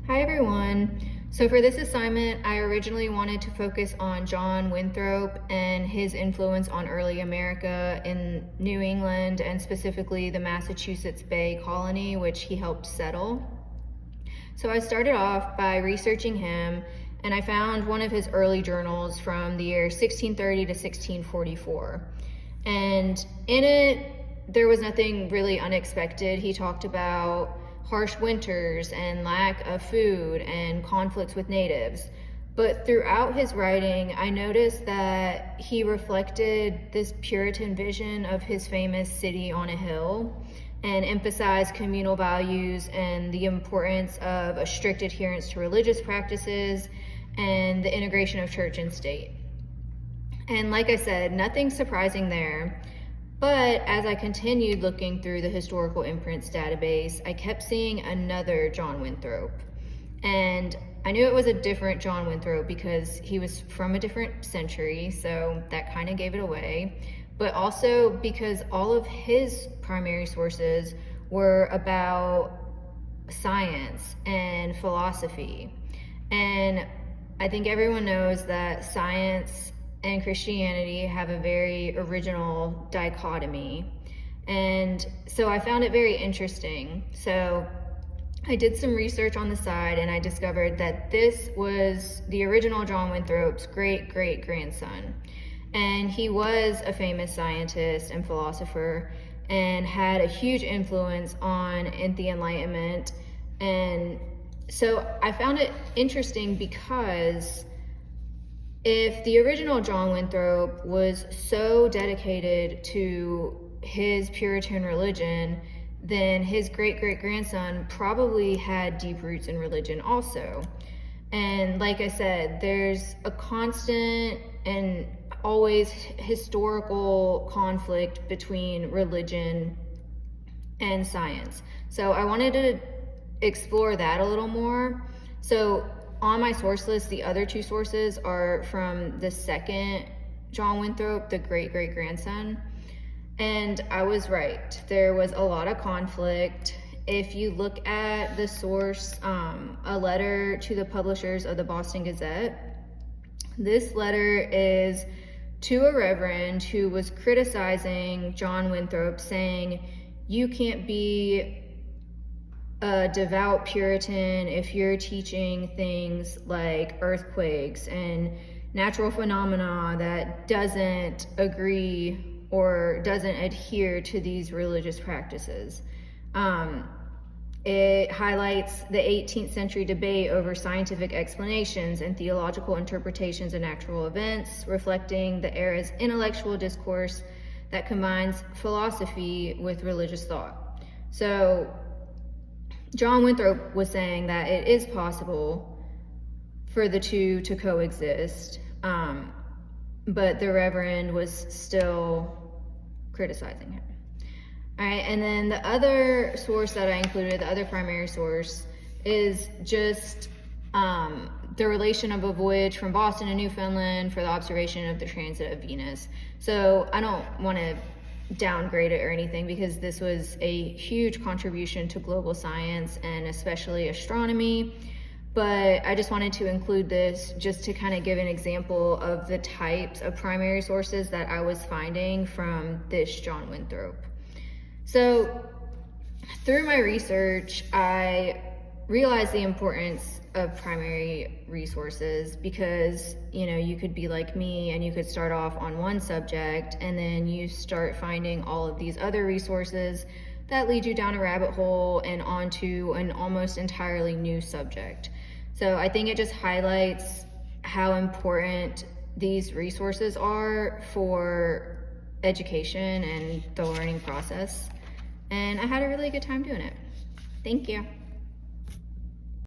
Hi everyone. So for this assignment, I originally wanted to focus on John Winthrop and his influence on early America in New England and specifically the Massachusetts Bay Colony, which he helped settle. So I started off by researching him, and I found one of his early journals from the year 1630 to 1644. And in it, there was nothing really unexpected. He talked about harsh winters and lack of food and conflicts with natives. But throughout his writing, I noticed that he reflected this Puritan vision of his famous city on a hill and emphasized communal values and the importance of a strict adherence to religious practices and the integration of church and state. And like I said, nothing surprising there. But as I continued looking through the historical imprints database, I kept seeing another John Winthrop. And I knew it was a different John Winthrop because he was from a different century, so that kind of gave it away. But also because all of his primary sources were about science and philosophy. And I think everyone knows that science and Christianity have a very original dichotomy. And so I found it very interesting. So I did some research on the side and I discovered that this was the original John Winthrop's great-great-grandson. And he was a famous scientist and philosopher and had a huge influence on the Enlightenment. And so I found it interesting because if the original John Winthrop was so dedicated to his Puritan religion, then his great-great-grandson probably had deep roots in religion also. And like I said, there's a constant and always historical conflict between religion and science. So I wanted to explore that a little more. So on my source list, the other two sources are from the second John Winthrop, the great-great-grandson. And I was right. There was a lot of conflict. If you look at the source, a letter to the publishers of the Boston Gazette, this letter is to a reverend who was criticizing John Winthrop, saying, "You can't be a devout Puritan if you're teaching things like earthquakes and natural phenomena that doesn't agree or doesn't adhere to these religious practices." It highlights the 18th century debate over scientific explanations and theological interpretations of natural events, reflecting the era's intellectual discourse that combines philosophy with religious thought. So John Winthrop was saying that it is possible for the two to coexist, but the Reverend was still criticizing him. All right, and then the other source that I included, the other primary source, is just the relation of a voyage from Boston to Newfoundland for the observation of the transit of Venus. So I don't want to downgrade it or anything because this was a huge contribution to global science and especially astronomy. But I just wanted to include this just to kind of give an example of the types of primary sources that I was finding from this John Winthrop. So through my research, I realized the importance of primary resources because, you know, you could be like me and you could start off on one subject and then you start finding all of these other resources that lead you down a rabbit hole and onto an almost entirely new subject. So I think it just highlights how important these resources are for education and the learning process. And I had a really good time doing it. Thank you.